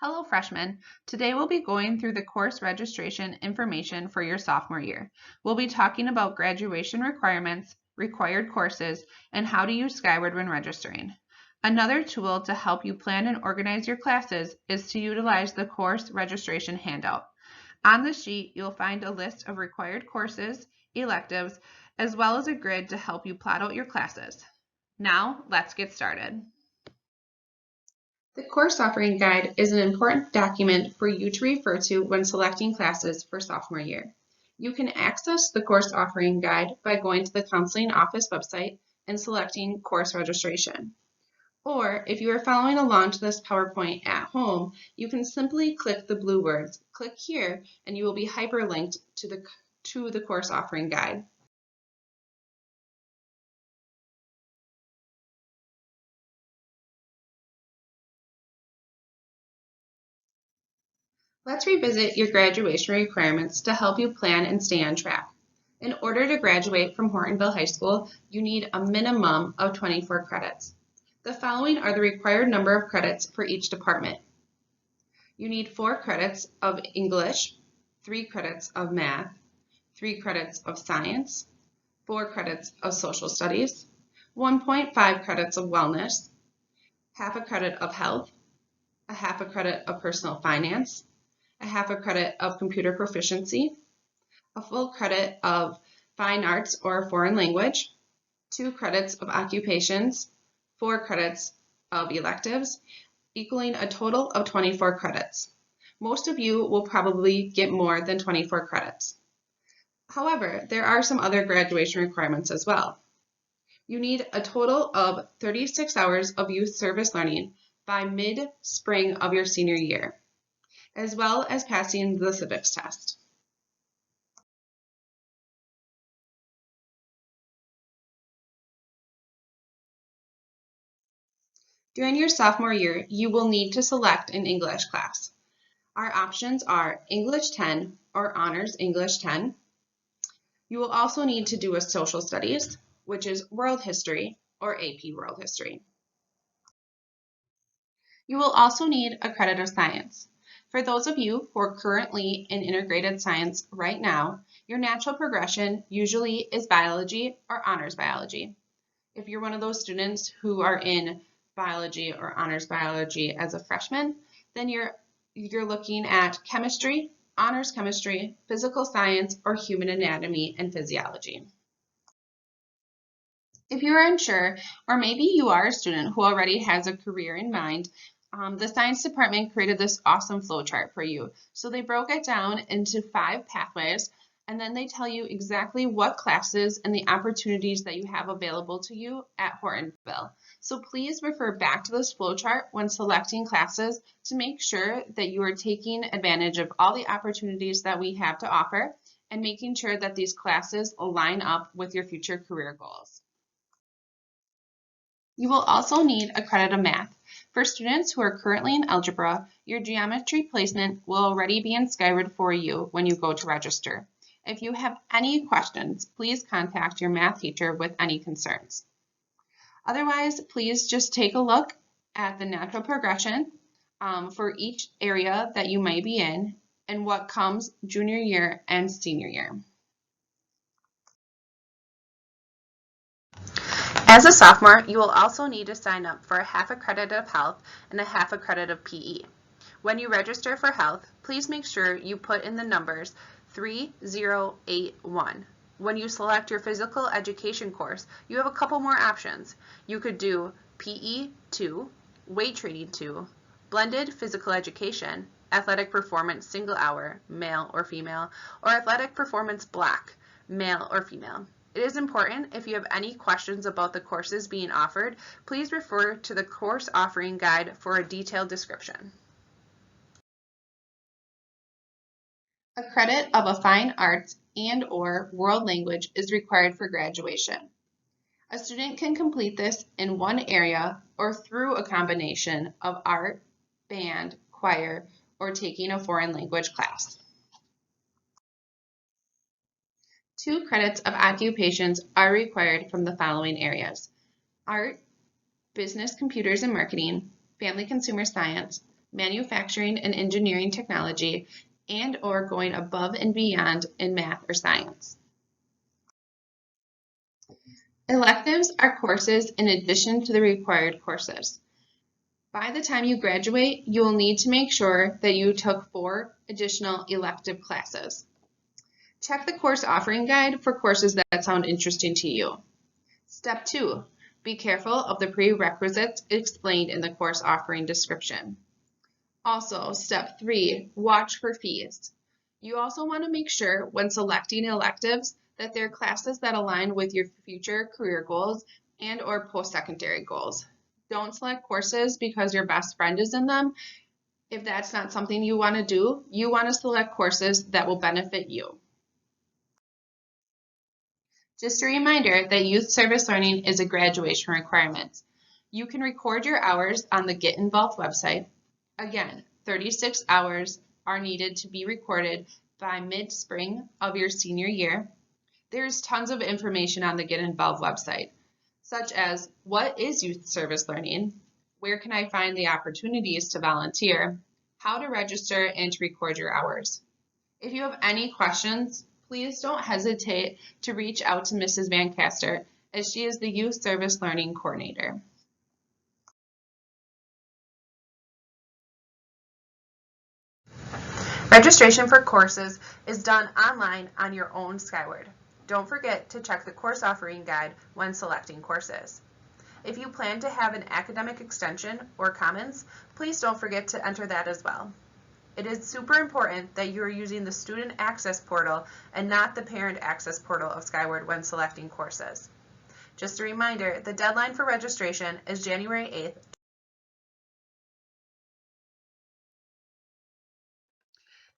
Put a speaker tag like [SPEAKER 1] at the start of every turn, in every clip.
[SPEAKER 1] Hello, freshmen. Today we'll be going through the course registration information for your sophomore year. We'll be talking about graduation requirements, required courses, and how to use Skyward when registering. Another tool to help you plan and organize your classes is to utilize the course registration handout. On the sheet, you'll find a list of required courses, electives, as well as a grid to help you plot out your classes. Now, let's get started. The course offering guide is an important document for you to refer to when selecting classes for sophomore year. You can access the course offering guide by going to the counseling office website and selecting course registration. Or if you are following along to this PowerPoint at home, you can simply click the blue words, click here, and you will be hyperlinked to the course offering guide. Let's revisit your graduation requirements to help you plan and stay on track. In order to graduate from Hortonville High School, you need a minimum of 24 credits. The following are the required number of credits for each department. You need 4 credits of English, 3 credits of math, 3 credits of science, 4 credits of social studies, 1.5 credits of wellness, half a credit of health, a half a credit of personal finance, a half a credit of computer proficiency, a full credit of fine arts or a foreign language, 2 credits of occupations, 4 credits of electives, equaling a total of 24 credits. Most of you will probably get more than 24 credits. However, there are some other graduation requirements as well. You need a total of 36 hours of youth service learning by mid-spring of your senior year, as well as passing the civics test. During your sophomore year, you will need to select an English class. Our options are English 10 or Honors English 10. You will also need to do a social studies, which is World History or AP World History. You will also need a credit of science. For those of you who are currently in integrated science right now, your natural progression usually is biology or honors biology. If you're one of those students who are in biology or honors biology as a freshman, then you're looking at chemistry, honors chemistry, physical science, or human anatomy and physiology. If you are unsure, or maybe you are a student who already has a career in mind, the science department created this awesome flowchart for you. So they broke it down into 5 pathways, and then they tell you exactly what classes and the opportunities that you have available to you at Hortonville. So please refer back to this flowchart when selecting classes to make sure that you are taking advantage of all the opportunities that we have to offer and making sure that these classes align up with your future career goals. You will also need a credit of math. For students who are currently in algebra, your geometry placement will already be in Skyward for you when you go to register. If you have any questions, please contact your math teacher with any concerns. Otherwise, please just take a look at the natural progression for each area that you may be in and what comes junior year and senior year. As a sophomore, you will also need to sign up for a half a credit of health and a half a credit of PE. When you register for health, please make sure you put in the numbers 3081. When you select your physical education course, you have a couple more options. You could do PE 2, weight training 2, blended physical education, athletic performance single hour, male or female, or athletic performance block, male or female. It is important, if you have any questions about the courses being offered, please refer to the course offering guide for a detailed description. A credit of a fine arts and/or world language is required for graduation. A student can complete this in one area or through a combination of art, band, choir, or taking a foreign language class. 2 credits of occupations are required from the following areas: art, business, computers and marketing, family consumer science, manufacturing and engineering technology, and/or going above and beyond in math or science. Electives are courses in addition to the required courses. By the time you graduate, you will need to make sure that you took 4 additional elective classes. Check the course offering guide for courses that sound interesting to you. Step 2, be careful of the prerequisites explained in the course offering description. Also, step 3, watch for fees. You also want to make sure when selecting electives that they're classes that align with your future career goals and/or post-secondary goals. Don't select courses because your best friend is in them. If that's not something you want to do, you want to select courses that will benefit you. Just a reminder that youth service learning is a graduation requirement. You can record your hours on the Get Involved website. Again, 36 hours are needed to be recorded by mid-spring of your senior year. There's tons of information on the Get Involved website, such as what is youth service learning, where can I find the opportunities to volunteer, how to register and to record your hours. If you have any questions, please don't hesitate to reach out to Mrs. Van Caster, as she is the Youth Service Learning Coordinator. Registration for courses is done online on your own Skyward. Don't forget to check the course offering guide when selecting courses. If you plan to have an academic extension or commons, please don't forget to enter that as well. It is super important that you are using the Student Access Portal and not the Parent Access Portal of Skyward when selecting courses. Just a reminder, the deadline for registration is January 8th.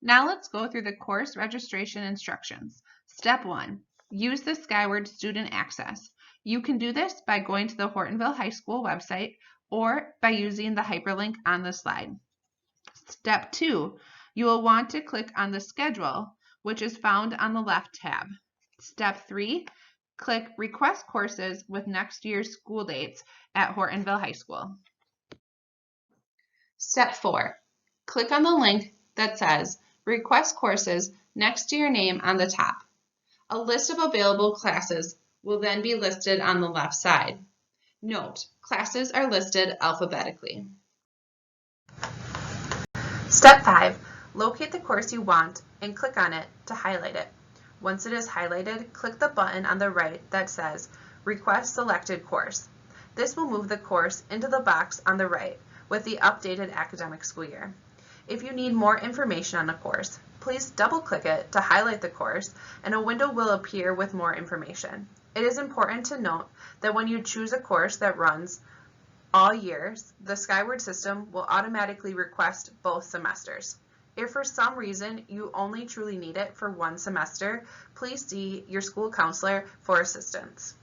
[SPEAKER 1] Now let's go through the course registration instructions. Step 1, use the Skyward Student Access. You can do this by going to the Hortonville High School website or by using the hyperlink on the slide. Step 2, you will want to click on the schedule, which is found on the left tab. Step 3, click Request Courses with next year's school dates at Hortonville High School. Step 4, click on the link that says Request Courses next to your name on the top. A list of available classes will then be listed on the left side. Note, classes are listed alphabetically. Step 5, locate the course you want and click on it to highlight it. Once it is highlighted, click the button on the right that says Request Selected Course. This will move the course into the box on the right with the updated academic school year. If you need more information on a course, please double-click it to highlight the course and a window will appear with more information. It is important to note that when you choose a course that runs all years, the Skyward system will automatically request both semesters. If for some reason you only truly need it for one semester, please see your school counselor for assistance.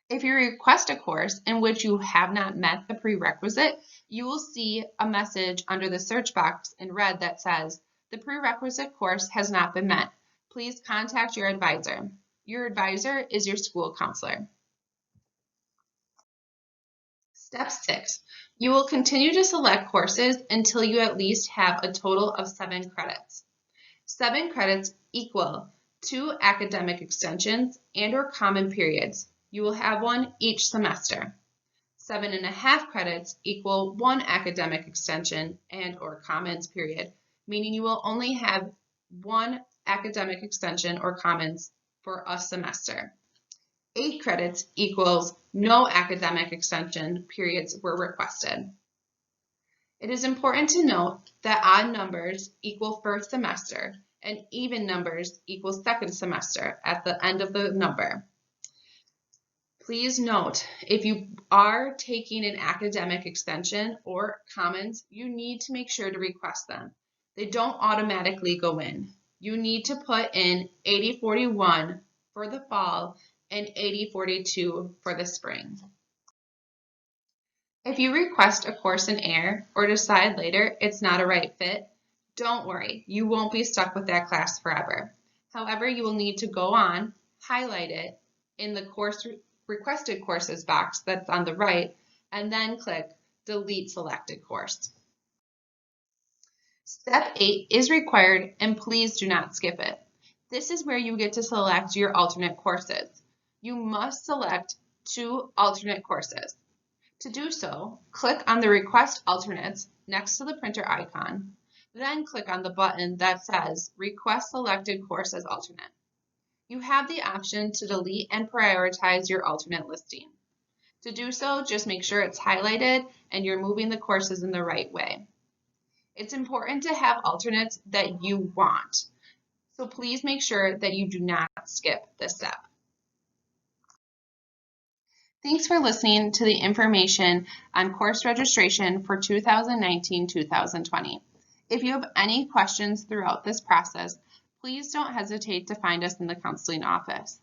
[SPEAKER 1] If you request a course in which you have not met the prerequisite, you will see a message under the search box in red that says, "The prerequisite course has not been met. Please contact your advisor." Your advisor is your school counselor. Step 6, You will continue to select courses until you at least have a total of 7 credits. 7 credits equal 2 academic extensions and/or common periods. You will have one each semester. 7.5 credits equal 1 academic extension and/or commons period, meaning you will only have 1 academic extension or commons for a semester. 8 credits equals no academic extension periods were requested. It is important to note that odd numbers equal first semester and even numbers equal second semester at the end of the number. Please note, if you are taking an academic extension or commons, you need to make sure to request them. They don't automatically go in. You need to put in 8041 for the fall and 8042 for the spring. If you request a course in air or decide later it's not a right fit, don't worry, you won't be stuck with that class forever. However, you will need to go on, highlight it in the course requested courses box that's on the right, and then click delete selected course. Step 8 is required, and please do not skip it. This is where you get to select your alternate courses. You must select 2 alternate courses. To do so, click on the Request Alternates next to the printer icon, then click on the button that says Request Selected Course as Alternate. You have the option to delete and prioritize your alternate listing. To do so, just make sure it's highlighted and you're moving the courses in the right way. It's important to have alternates that you want, so please make sure that you do not skip this step. Thanks for listening to the information on course registration for 2019-2020. If you have any questions throughout this process, please don't hesitate to find us in the counseling office.